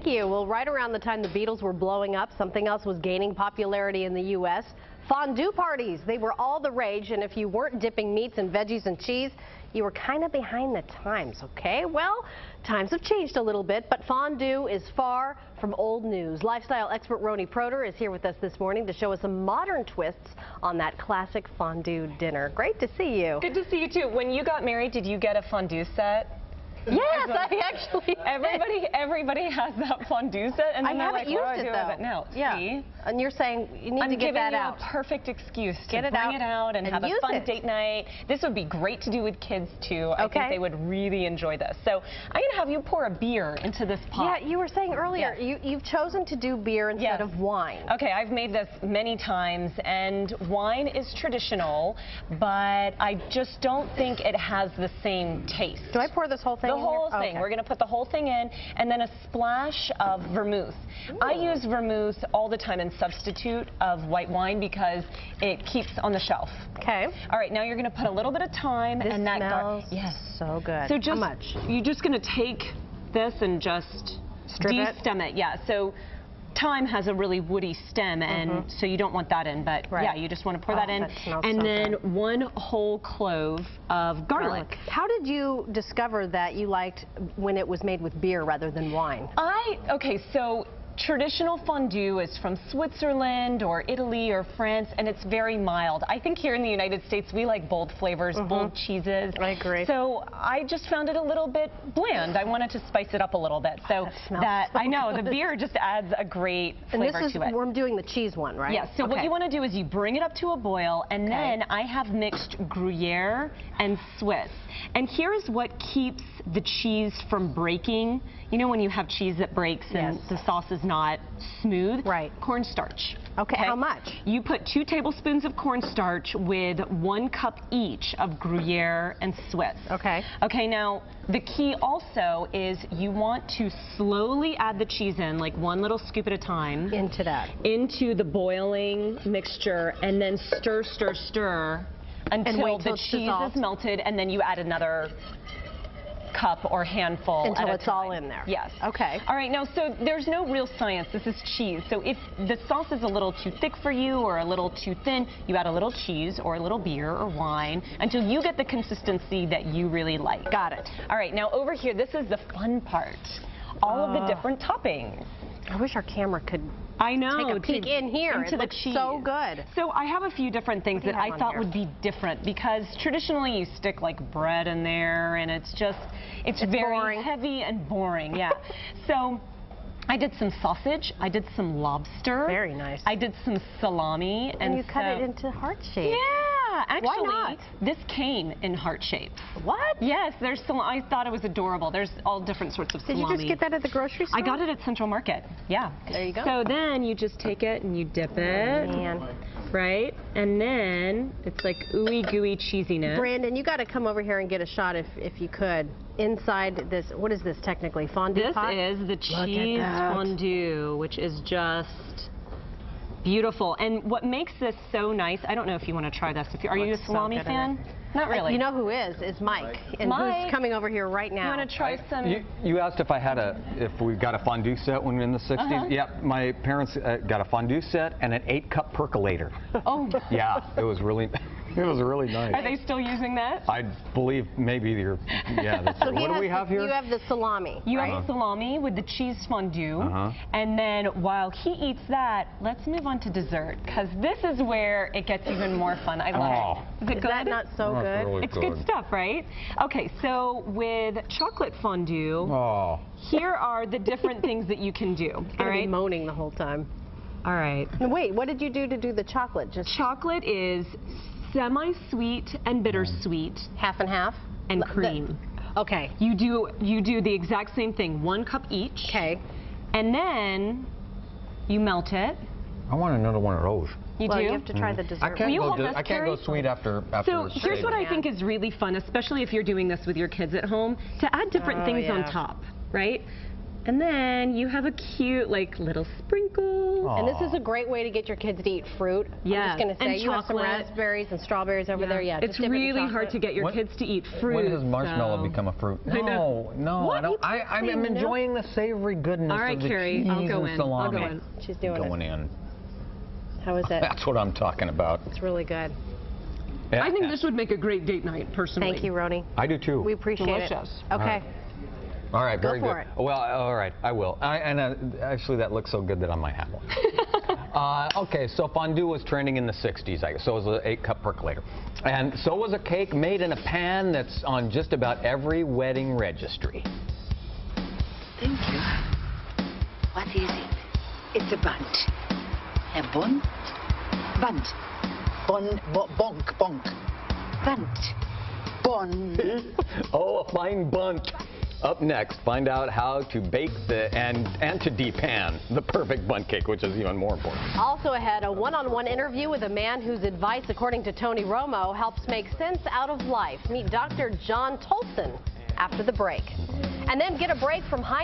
Thank you. Well, right around the time the Beatles were blowing up, something else was gaining popularity in the U.S. Fondue parties. They were all the rage, and if you weren't dipping meats and veggies and cheese, you were kind of behind the times, okay? Well, times have changed a little bit, but fondue is far from old news. Lifestyle expert Roni Proter is here with us this morning to show us some modern twists on that classic fondue dinner. Great to see you. Good to see you too. When you got married, did you get a fondue set? Yes, I actually everybody has that fondue set, and then I haven't used it though. No, yeah. See? And you're saying you need to get that out. I'm giving you a perfect excuse to bring it out and have a fun date night. This would be great to do with kids too. I think they would really enjoy this. So I'm going to have you pour a beer into this pot. Yeah, you were saying earlier you've chosen to do beer instead of wine. Okay, I've made this many times, and wine is traditional, but I just don't think it has the same taste. Do I pour this whole thing? The whole thing. We're going to put the whole thing in, and then a splash of vermouth. Ooh. I use vermouth all the time in substitute of white wine because it keeps on the shelf. Okay. All right, now you're going to put a little bit of thyme and that smells so good. So just, how much? You're just going to take this and just de-stem it. Yeah. So thyme has a really woody stem, and so you don't want that in, but yeah, you just want to pour that in. And then one whole clove of garlic. How did you discover that you liked when it was made with beer rather than wine? Okay, so traditional fondue is from Switzerland or Italy or France, and it's very mild. I think here in the United States we like bold flavors, bold cheeses. I agree. So I just found it a little bit bland. I wanted to spice it up a little bit. So I know the beer just adds a great flavor to it. We're doing the cheese one, right? Yeah. So what you want to do is you bring it up to a boil, and then I have mixed Gruyere and Swiss. And here's what keeps the cheese from breaking. You know when you have cheese that breaks and the sauce is not smooth? Right. Cornstarch. Okay, how much? You put 2 tablespoons of cornstarch with 1 cup each of Gruyere and Swiss. Okay. Okay, now the key also is you want to slowly add the cheese in, like 1 little scoop at a time. Into the boiling mixture, and then stir, stir, stir until the cheese is melted, and then you add another cup or handful until it's all in there. Yes. Okay. All right, now so there's no real science. This is cheese. So if the sauce is a little too thick for you or a little too thin, you add a little cheese or a little beer or wine until you get the consistency that you really like. Got it. All right, now over here, this is the fun part. All of the different toppings. I wish our camera could take a peek in here. It looks so good. So I have a few different things that I thought would be different, because traditionally you stick like bread in there, and it's very boring. Heavy and boring. Yeah. So I did some sausage. I did some lobster. Very nice. I did some salami. And you cut it into heart shape. Yeah, actually, why not? This came in heart shapes. What? Yes, there's I thought it was adorable. There's all different sorts of salami. Did you just get that at the grocery store? I got it at Central Market. Yeah. There you go. So then you just take it and you dip it. Right? And then it's like ooey gooey cheesiness. Brandon, you got to come over here and get a shot if you could. Inside this, what is this technically? Fondue pot? This is the cheese fondue, which is just beautiful. And what makes this so nice, I don't know if you want to try this. Are you a salami fan? Not really. You know who is Mike, and who's coming over here right now. You want to try some? You asked if we got a fondue set when we were in the 60s. Yeah, my parents got a fondue set and an 8-cup percolator. Oh. Yeah, it was really nice. Are they still using that? I believe maybe you're, So what do we have here? You have the salami, You have salami with the cheese fondue, and then while he eats that, let's move on to dessert, because this is where it gets even more fun. I love it. Is it good? That not so good? Really it's good stuff, right? Okay, so with chocolate fondue, here are the different things that you can do. All right, moaning the whole time. All right. Wait, what did you do to do the chocolate? Chocolate is semi-sweet and bittersweet. Half and half? And cream. Okay. You do the exact same thing, 1 cup each. Okay. And then you melt it. I want another one of those. You do? You have to try the dessert. I can't go sweet after So here's what I think is really fun, especially if you're doing this with your kids at home, to add different things on top, right? And then you have a cute, like, little sprinkle. And this is a great way to get your kids to eat fruit. Yeah. I'm just going to say, and you have some chocolate. raspberries and strawberries over there. Yeah, it's really hard to get your kids to eat fruit. When does marshmallow become a fruit? No, no, I don't. I'm enjoying the savory goodness of the cheese I'll go and in. salami. I'll go in. She's doing Going in. How is it? That's what I'm talking about. It's really good. Yeah. I think this would make a great date night, personally. Thank you, Roni. I do too. We appreciate Delicious. it. Okay. All right, very Go good. for it. Well, all right, I will. Actually, that looks so good that I might have one. Okay, so fondue was trending in the 60s, I guess. So was an 8-cup percolator. And so was a cake made in a pan that's on just about every wedding registry. Thank you. What is it? It's a bunt. A bun? Bunt. Bonk, bonk. Bunt. Bon. Oh, a fine bunt. Up next, find out how to bake and to depan the perfect bundt cake, which is even more important. Also ahead, a one-on-one interview with a man whose advice, according to Tony Romo, helps make sense out of life. Meet Dr. John Tolson after the break. And then get a break from high